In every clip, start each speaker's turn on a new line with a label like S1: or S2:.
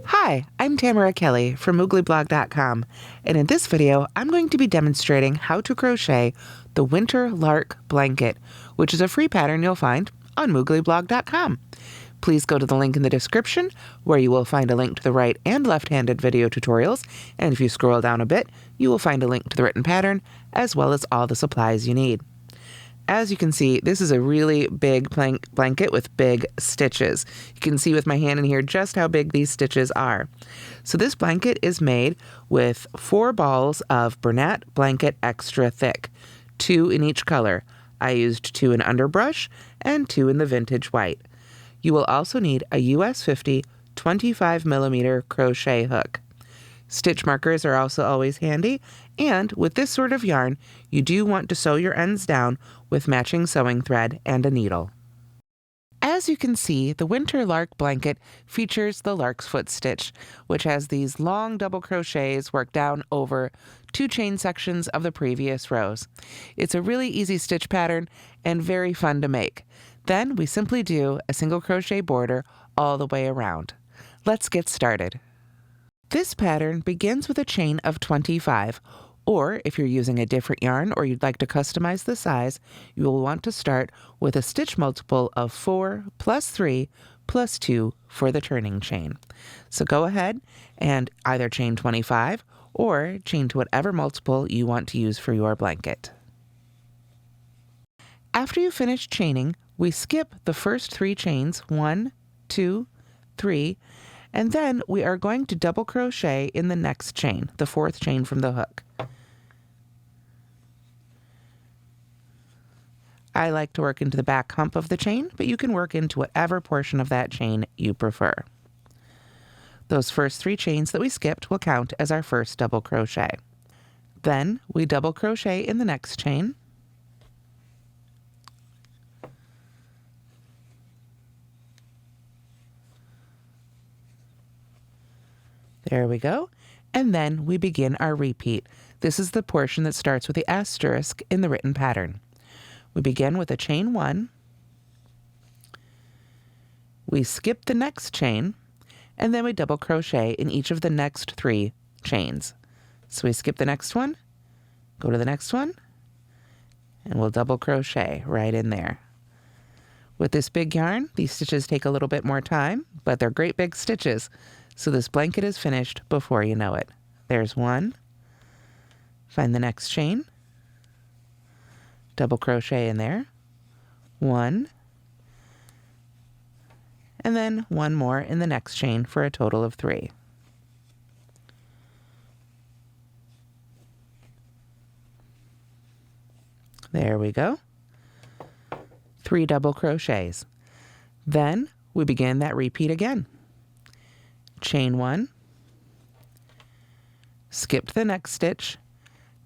S1: Hi, I'm Tamara Kelly from mooglyblog.com, and in this video I'm going to be demonstrating how to crochet the Winter Lark Blanket, which is a free pattern you'll find on mooglyblog.com. Please go to the link in the description where you will find a link to the right and left-handed video tutorials, and if you scroll down a bit, you will find a link to the written pattern as well as all the supplies you need. As you can see, this is a really big blanket with big stitches. You can see with my hand in here just how big these stitches are. So this blanket is made with 4 balls of Bernat Blanket Extra Thick, 2 in each color. I used 2 in underbrush and 2 in the vintage white. You will also need a US 50 25mm crochet hook. Stitch markers are also always handy, and with this sort of yarn, you do want to sew your ends down with matching sewing thread and a needle. As you can see, the Winter Lark Blanket features the Larksfoot stitch, which has these long double crochets worked down over 2 chain sections of the previous rows. It's a really easy stitch pattern and very fun to make. Then we simply do a single crochet border all the way around. Let's get started. This pattern begins with a chain of 25, or if you're using a different yarn or you'd like to customize the size, you will want to start with a stitch multiple of 4 plus 3 plus 2 for the turning chain. So go ahead and either chain 25 or chain to whatever multiple you want to use for your blanket. After you finish chaining, we skip the first 3 chains, 1, 2, 3, and then we are going to double crochet in the next chain, the 4th chain from the hook. I like to work into the back hump of the chain, but you can work into whatever portion of that chain you prefer. Those first 3 chains that we skipped will count as our first double crochet. Then we double crochet in the next chain. There we go. And then we begin our repeat. This is the portion that starts with the asterisk in the written pattern. We begin with a chain 1. We skip the next chain, and then we double crochet in each of the next 3 chains. So we skip the next one, go to the next one, and we'll double crochet right in there. With this big yarn, these stitches take a little bit more time, but they're great big stitches. So this blanket is finished before you know it. There's 1, find the next chain, double crochet in there, 1, and then 1 more in the next chain for a total of 3. There we go. 3 double crochets. Then we begin that repeat again. Chain 1, skip the next stitch,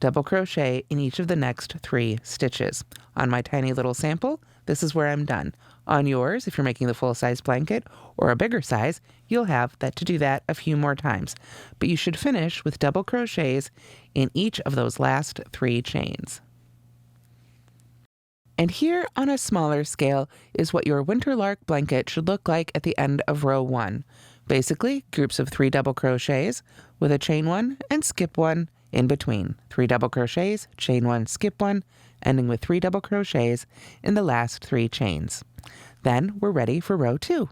S1: double crochet in each of the next 3 stitches. On my tiny little sample, this is where I'm done. On yours, if you're making the full-size blanket or a bigger size, you'll have to do that a few more times. But you should finish with double crochets in each of those last 3 chains. And here on a smaller scale is what your Winter Lark blanket should look like at the end of row 1. Basically, groups of 3 double crochets with a chain 1 and skip 1 in between. 3 double crochets, chain 1, skip 1, ending with 3 double crochets in the last 3 chains. Then we're ready for row 2.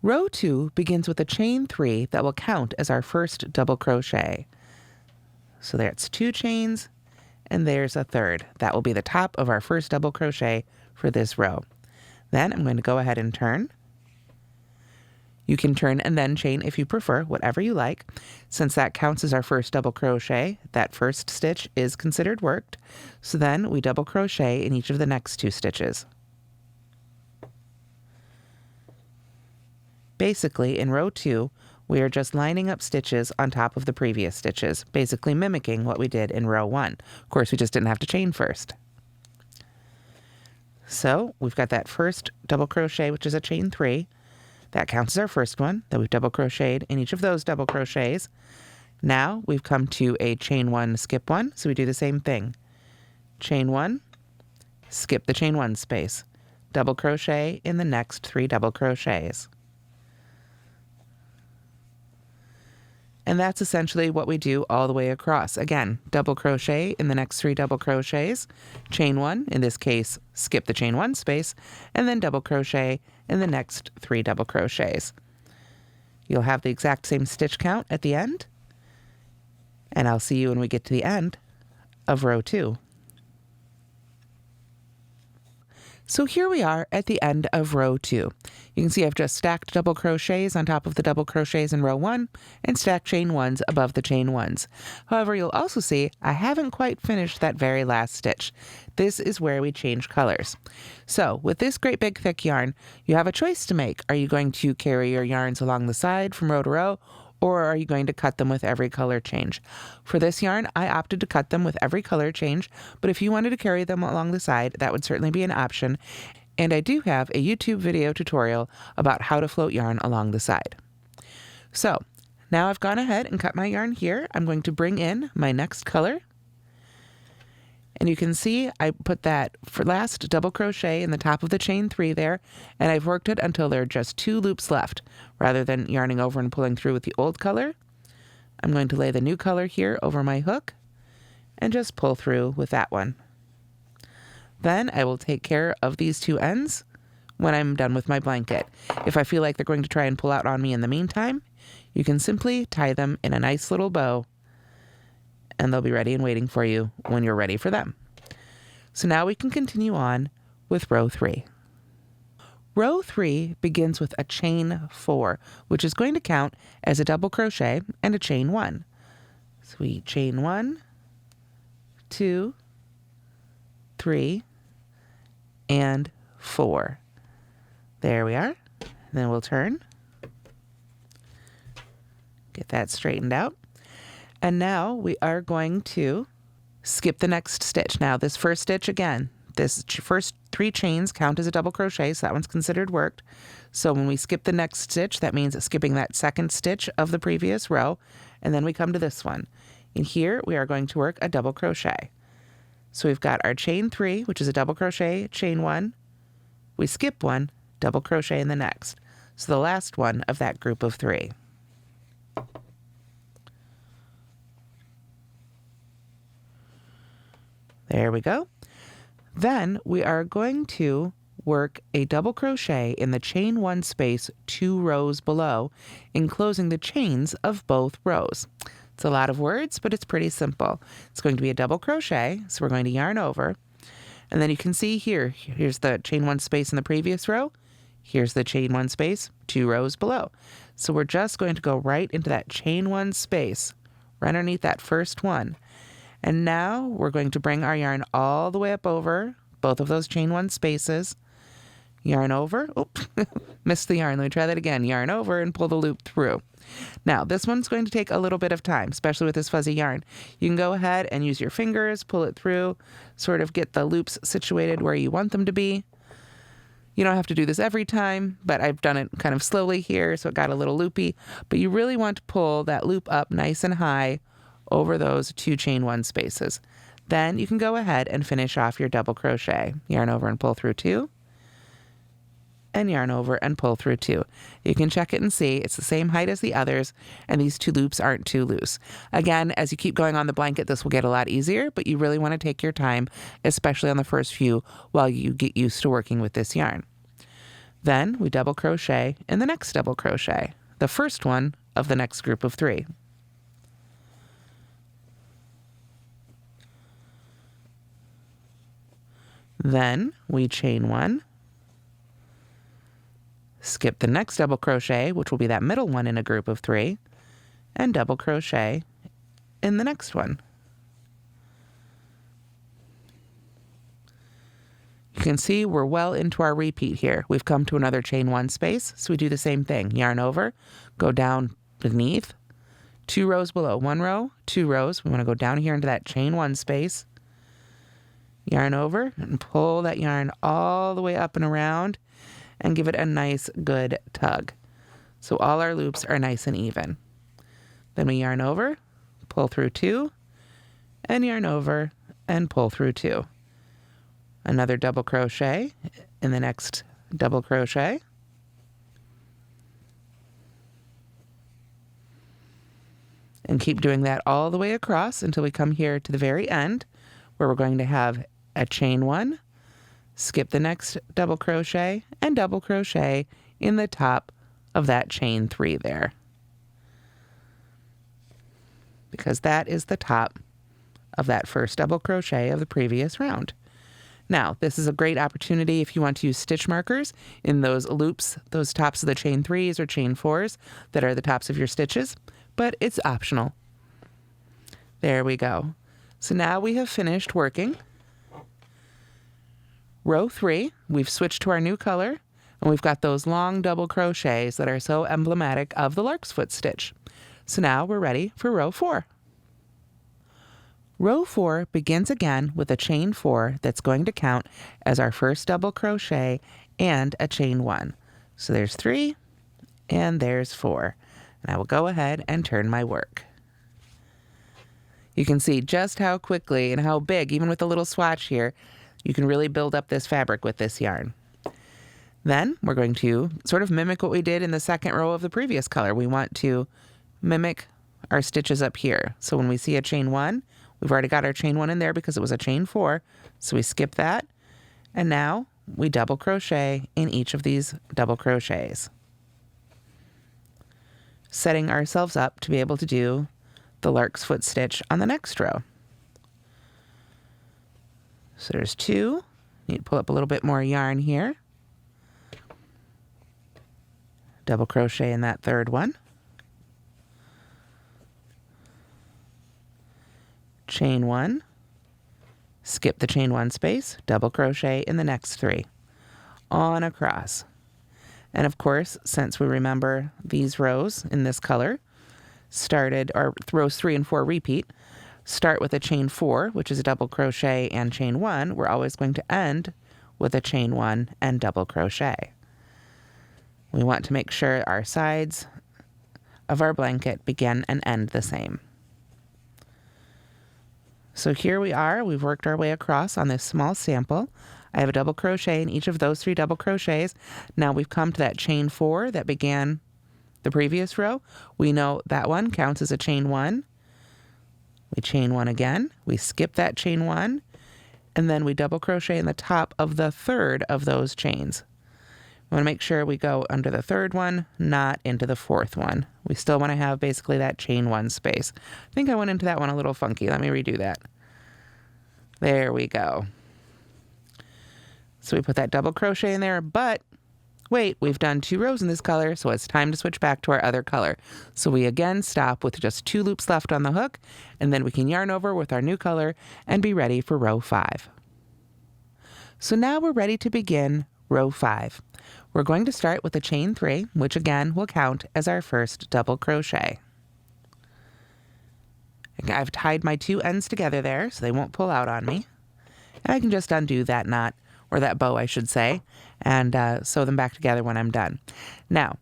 S1: Row 2 begins with a chain 3 that will count as our first double crochet. So that's 2 chains, and there's a 3rd. That will be the top of our first double crochet for this row. Then I'm going to go ahead and turn. You can turn and then chain if you prefer, whatever you like. Since that counts as our first double crochet, that first stitch is considered worked. So then we double crochet in each of the next 2 stitches. Basically, in row 2, we are just lining up stitches on top of the previous stitches, basically mimicking what we did in row 1. Of course, we just didn't have to chain first. So we've got that first double crochet, which is a chain 3. That counts as our first one. Then we've double crocheted in each of those double crochets. Now we've come to a chain 1, skip 1, so we do the same thing. Chain 1, skip the chain 1 space, double crochet in the next 3 double crochets. And that's essentially what we do all the way across. Again, double crochet in the next 3 double crochets, chain 1, in this case, skip the chain 1 space, and then double crochet in the next 3 double crochets. You'll have the exact same stitch count at the end, and I'll see you when we get to the end of row 2. So here we are at the end of row 2. You can see I've just stacked double crochets on top of the double crochets in row 1 and stacked chain 1s above the chain 1s. However, you'll also see I haven't quite finished that very last stitch. This is where we change colors. So with this great big thick yarn, you have a choice to make. Are you going to carry your yarns along the side from row to row, or are you going to cut them with every color change? For this yarn, I opted to cut them with every color change, but if you wanted to carry them along the side, that would certainly be an option. And I do have a YouTube video tutorial about how to float yarn along the side. So now I've gone ahead and cut my yarn here. I'm going to bring in my next color. And you can see I put that for last double crochet in the top of the chain 3 there, and I've worked it until there are just 2 loops left. Rather than yarning over and pulling through with the old color, I'm going to lay the new color here over my hook and just pull through with that one. Then I will take care of these 2 ends when I'm done with my blanket. If I feel like they're going to try and pull out on me in the meantime, you can simply tie them in a nice little bow, and they'll be ready and waiting for you when you're ready for them. So now we can continue on with row 3. Row 3 begins with a chain 4, which is going to count as a double crochet and a chain 1. So we chain 1, 2, 3, and 4. There we are. Then we'll turn. Get that straightened out. And now we are going to skip the next stitch. Now this first stitch, again, this first 3 chains count as a double crochet, so that one's considered worked. So when we skip the next stitch, that means skipping that second stitch of the previous row, and then we come to this one. And here we are going to work a double crochet. So we've got our chain 3, which is a double crochet, chain 1, we skip 1, double crochet in the next. So the last one of that group of 3. There we go. Then we are going to work a double crochet in the chain 1 space 2 rows below, enclosing the chains of both rows. It's a lot of words, but it's pretty simple. It's going to be a double crochet, so we're going to yarn over. And then you can see here's the chain 1 space in the previous row. Here's the chain 1 space 2 rows below. So we're just going to go right into that chain 1 space, right underneath that first one. And now we're going to bring our yarn all the way up over both of those chain 1 spaces. Yarn over. Oops, missed the yarn. Let me try that again. Yarn over and pull the loop through. Now, this one's going to take a little bit of time, especially with this fuzzy yarn. You can go ahead and use your fingers, pull it through, sort of get the loops situated where you want them to be. You don't have to do this every time, but I've done it kind of slowly here, so it got a little loopy. But you really want to pull that loop up nice and high over those 2 chain 1 spaces. Then you can go ahead and finish off your double crochet. Yarn over and pull through 2, and yarn over and pull through 2. You can check it and see it's the same height as the others, and these 2 loops aren't too loose. Again, as you keep going on the blanket, this will get a lot easier, but you really want to take your time, especially on the first few, while you get used to working with this yarn. Then we double crochet in the next double crochet, the first one of the next group of 3. Then we chain 1, skip the next double crochet, which will be that middle one in a group of 3, and double crochet in the next one. You can see we're well into our repeat here. We've come to another chain 1 space, so we do the same thing. Yarn over, go down beneath, 2 rows below, 1 row, 2 rows. We want to go down here into that chain 1 space. Yarn over and pull that yarn all the way up and around and give it a nice good tug. So all our loops are nice and even. Then we yarn over, pull through 2, and yarn over and pull through 2. Another double crochet in the next double crochet. And keep doing that all the way across until we come here to the very end, where we're going to have a chain 1, skip the next double crochet, and double crochet in the top of that chain 3 there. Because that is the top of that first double crochet of the previous round. Now, this is a great opportunity if you want to use stitch markers in those loops, those tops of the chain 3s or chain 4s that are the tops of your stitches, but it's optional. There we go. So now we have finished working row 3. We've switched to our new color, and we've got those long double crochets that are so emblematic of the Larksfoot stitch. So now we're ready for row 4. Row 4 begins again with a chain 4 that's going to count as our first double crochet and a chain 1. So there's 3 and there's 4. And I will go ahead and turn my work. You can see just how quickly and how big, even with a little swatch here, you can really build up this fabric with this yarn. Then we're going to sort of mimic what we did in the second row of the previous color. We want to mimic our stitches up here. So when we see a chain 1, we've already got our chain 1 in there because it was a chain 4, so we skip that, and now we double crochet in each of these double crochets, setting ourselves up to be able to do the Larksfoot stitch on the next row. So there's 2. Need to pull up a little bit more yarn here. Double crochet in that third one. Chain 1, skip the chain 1 space, double crochet in the next 3, on across. And of course, since we remember these rows in this color started, or rows 3 and 4 repeat, start with a chain 4, which is a double crochet and chain 1, we're always going to end with a chain 1 and double crochet. We want to make sure our sides of our blanket begin and end the same. So here we are, we've worked our way across on this small sample. I have a double crochet in each of those 3 double crochets. Now we've come to that chain 4 that began the previous row. We know that one counts as a chain 1. We chain 1 again, we skip that chain 1, and then we double crochet in the top of the third of those chains. We want to make sure we go under the third one, not into the fourth one. We still want to have basically that chain 1 space. I think I went into that one a little funky. Let me redo that. There we go. So we put that double crochet in there, but wait, we've done 2 rows in this color, so it's time to switch back to our other color. So we again stop with just 2 loops left on the hook, and then we can yarn over with our new color and be ready for row 5. So now we're ready to begin row 5. We're going to start with a chain 3, which again will count as our first double crochet. I've tied my 2 ends together there so they won't pull out on me. And I can just undo that knot, or that bow I should say, and sew them back together when I'm done. Now,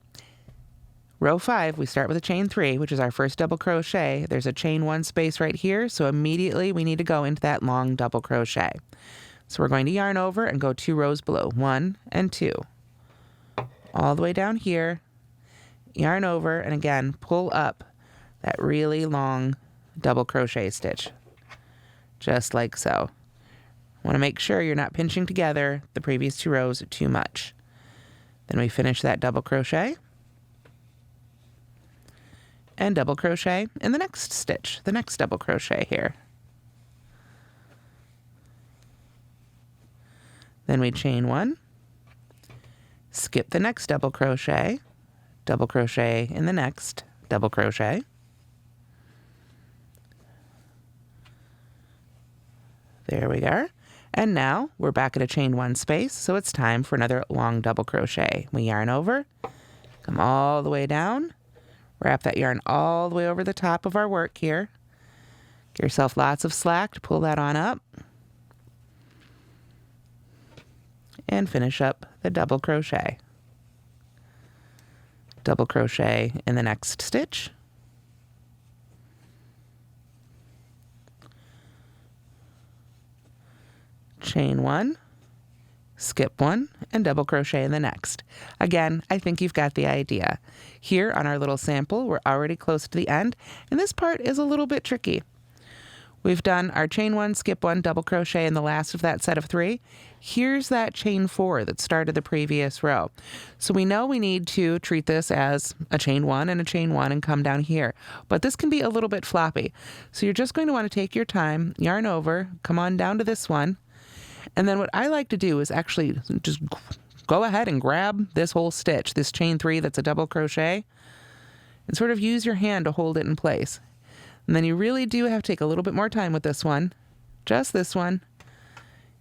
S1: row 5, we start with a chain 3, which is our first double crochet. There's a chain 1 space right here, so immediately we need to go into that long double crochet. So we're going to yarn over and go 2 rows below, 1 and 2. All the way down here, yarn over, and again, pull up that really long double crochet stitch, just like so. Want to make sure you're not pinching together the previous 2 rows too much. Then we finish that double crochet and double crochet in the next stitch, the next double crochet here. Then we chain 1, skip the next double crochet in the next double crochet. There we are. And now we're back at a chain 1 space, so it's time for another long double crochet. We yarn over, come all the way down, wrap that yarn all the way over the top of our work here. Get yourself lots of slack to pull that on up. And finish up the double crochet. Double crochet in the next stitch. Chain 1, skip one, and double crochet in the next. Again, I think you've got the idea. Here on our little sample, we're already close to the end, and this part is a little bit tricky. We've done our chain one, skip one, double crochet in the last of that set of 3. Here's that chain 4 that started the previous row. So we know we need to treat this as a chain 1 and a chain 1 and come down here. But this can be a little bit floppy. So you're just going to want to take your time, yarn over, come on down to this one. And then what I like to do is actually just go ahead and grab this whole stitch, this chain 3 that's a double crochet, and sort of use your hand to hold it in place. And then you really do have to take a little bit more time with this one, just this one.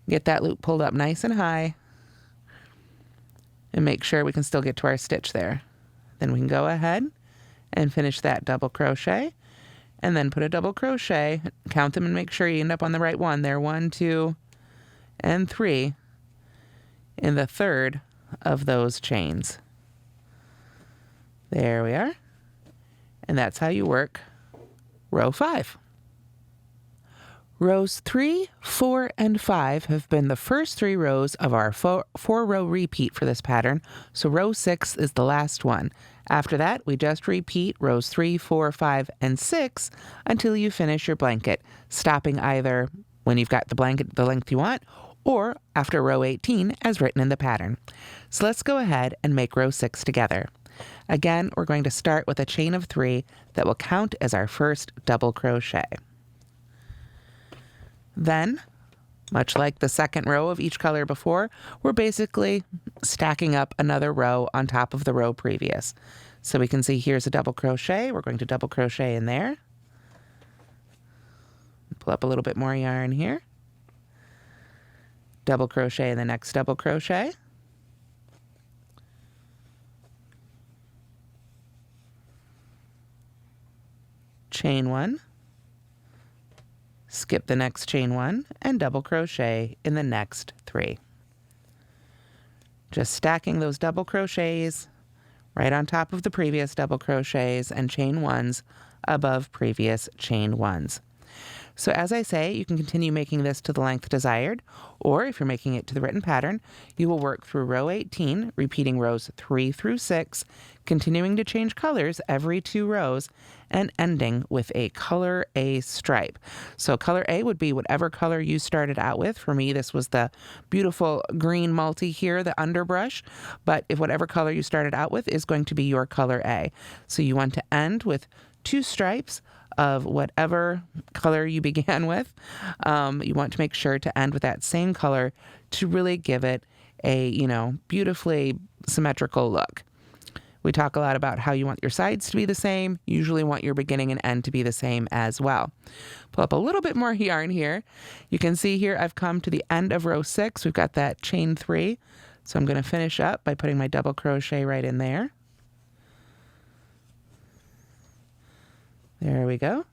S1: Get that loop pulled up nice and high and make sure we can still get to our stitch there. Then we can go ahead and finish that double crochet and then put a double crochet, count them and make sure you end up on the right one there. 1, 2, and 3 in the third of those chains. There we are. And that's how you work row 5. Rows 3, 4, and 5 have been the first 3 rows of our 4-row repeat for this pattern, so row 6 is the last one. After that, we just repeat rows 3, 4, 5, and 6 until you finish your blanket, stopping either when you've got the blanket the length you want or after row 18 as written in the pattern. So let's go ahead and make row 6 together. Again, we're going to start with a chain of 3 that will count as our first double crochet. Then, much like the second row of each color before, we're basically stacking up another row on top of the row previous. So we can see here's a double crochet. We're going to double crochet in there. Pull up a little bit more yarn here. Double crochet in the next double crochet. Chain 1, skip the next chain 1, and double crochet in the next 3. Just stacking those double crochets right on top of the previous double crochets and chain 1s above previous chain 1s. So as I say, you can continue making this to the length desired, or if you're making it to the written pattern, you will work through row 18, repeating rows 3 through 6, continuing to change colors every 2 rows, and ending with a color A stripe. So color A would be whatever color you started out with. For me, this was the beautiful green multi here, the underbrush, but if whatever color you started out with is going to be your color A. So you want to end with 2 stripes of whatever color you began with. You want to make sure to end with that same color to really give it a, beautifully symmetrical look. We talk a lot about how you want your sides to be the same. You usually want your beginning and end to be the same as well. Pull up a little bit more yarn here. You can see here I've come to the end of row 6. We've got that chain 3. So I'm going to finish up by putting my double crochet right in there. There we go.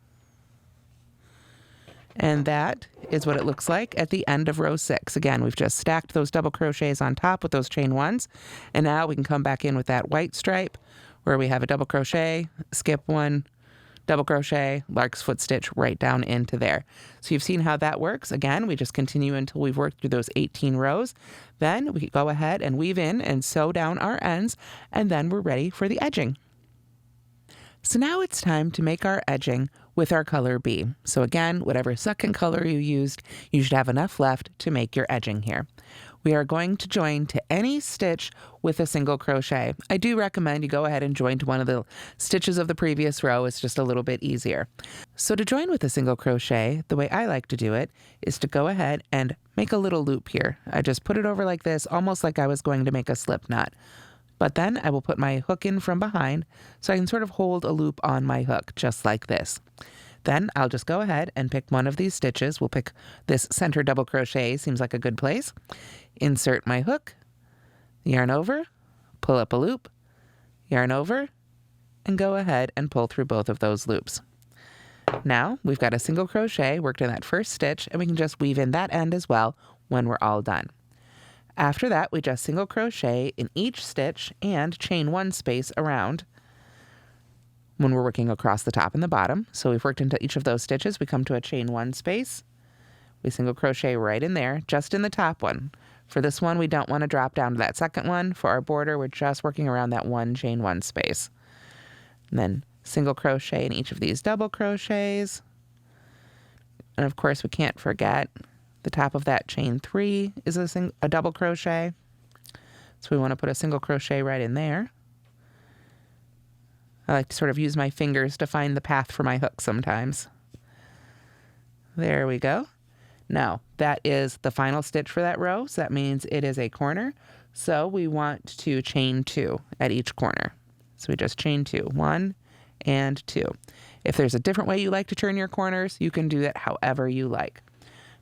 S1: And that is what it looks like at the end of row 6. Again, we've just stacked those double crochets on top with those chain 1s. And now we can come back in with that white stripe where we have a double crochet, skip 1, double crochet, Larksfoot stitch right down into there. So you've seen how that works. Again, we just continue until we've worked through those 18 rows. Then we go ahead and weave in and sew down our ends, and then we're ready for the edging. So now it's time to make our edging with our color B. So again, whatever second color you used, you should have enough left to make your edging here. We are going to join to any stitch with a single crochet. I do recommend you go ahead and join to one of the stitches of the previous row. It's just a little bit easier. So to join with a single crochet, the way I like to do it is to go ahead and make a little loop here. I just put it over like this, almost like I was going to make a slip knot. But then I will put my hook in from behind so I can sort of hold a loop on my hook, just like this. Then I'll just go ahead and pick one of these stitches. We'll pick this center double crochet, seems like a good place. Insert my hook, yarn over, pull up a loop, yarn over, and go ahead and pull through both of those loops. Now we've got a single crochet worked in that first stitch, and we can just weave in that end as well when we're all done. After that, we just single crochet in each stitch and chain 1 space around when we're working across the top and the bottom. So we've worked into each of those stitches. We come to a chain 1 space. We single crochet right in there, just in the top one. For this one, we don't want to drop down to that second one. For our border, we're just working around that one chain one space. And then single crochet in each of these double crochets. And of course, we can't forget the top of that chain 3 is a double crochet. So we want to put a single crochet right in there. I like to sort of use my fingers to find the path for my hook sometimes. There we go. Now, that is the final stitch for that row, so that means it is a corner. So we want to chain 2 at each corner. So we just chain 2, 1 and 2. If there's a different way you like to turn your corners, you can do that however you like.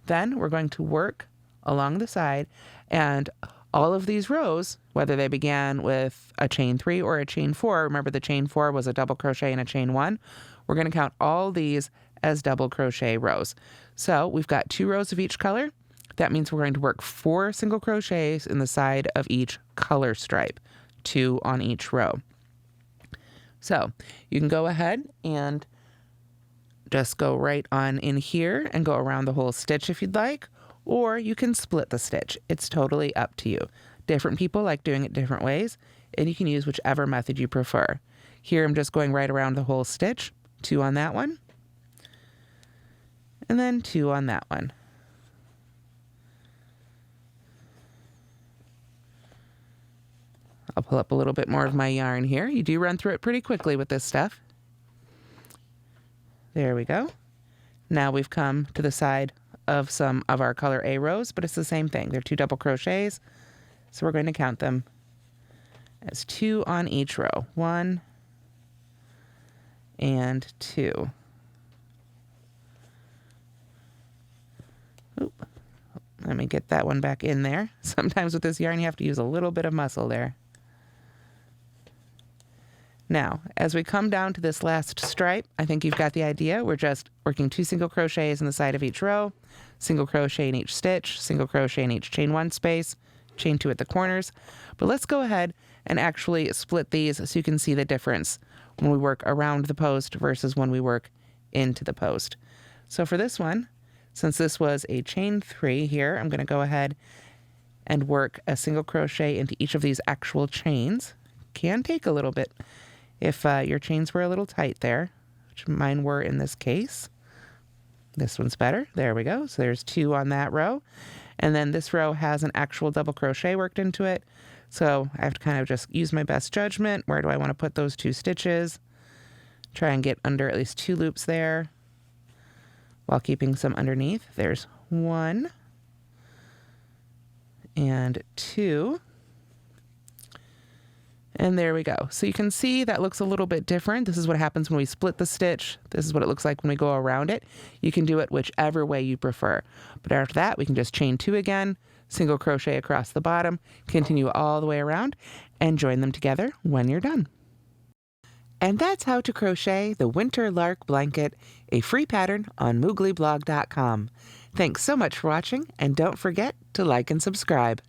S1: Then we're going to work along the side, and all of these rows, whether they began with a chain 3 or a chain 4, remember the chain 4 was a double crochet and a chain 1, we're going to count all these as double crochet rows. So we've got 2 rows of each color. That means we're going to work 4 single crochets in the side of each color stripe, 2 on each row. So you can go ahead and just go right on in here and go around the whole stitch if you'd like, or you can split the stitch. It's totally up to you. Different people like doing it different ways, and you can use whichever method you prefer. Here I'm just going right around the whole stitch, 2 on that one, and then 2 on that one. I'll pull up a little bit more of my yarn here. You do run through it pretty quickly with this stuff. There we go. Now we've come to the side of some of our color A rows, but it's the same thing. They're 2 double crochets, so we're going to count them as 2 on each row. 1 and 2. Oop. Let me get that one back in there. Sometimes with this yarn you have to use a little bit of muscle there. Now, as we come down to this last stripe, I think you've got the idea. We're just working 2 single crochets in the side of each row, single crochet in each stitch, single crochet in each chain 1 space, chain 2 at the corners. But let's go ahead and actually split these so you can see the difference when we work around the post versus when we work into the post. So for this one, since this was a chain 3 here, I'm going to go ahead and work a single crochet into each of these actual chains. Can take a little bit if your chains were a little tight there, which mine were in this case. This one's better. There we go. So there's 2 on that row. And then this row has an actual double crochet worked into it. So I have to kind of just use my best judgment. Where do I want to put those 2 stitches? Try and get under at least 2 loops there while keeping some underneath. There's 1 and 2. And there we go. So you can see that looks a little bit different. This is what happens when we split the stitch. This is what it looks like when we go around it. You can do it whichever way you prefer. But after that, we can just chain 2 again, single crochet across the bottom, continue all the way around, and join them together when you're done. And that's how to crochet the Winter Lark Blanket, a free pattern on mooglyblog.com. Thanks so much for watching, and don't forget to like and subscribe.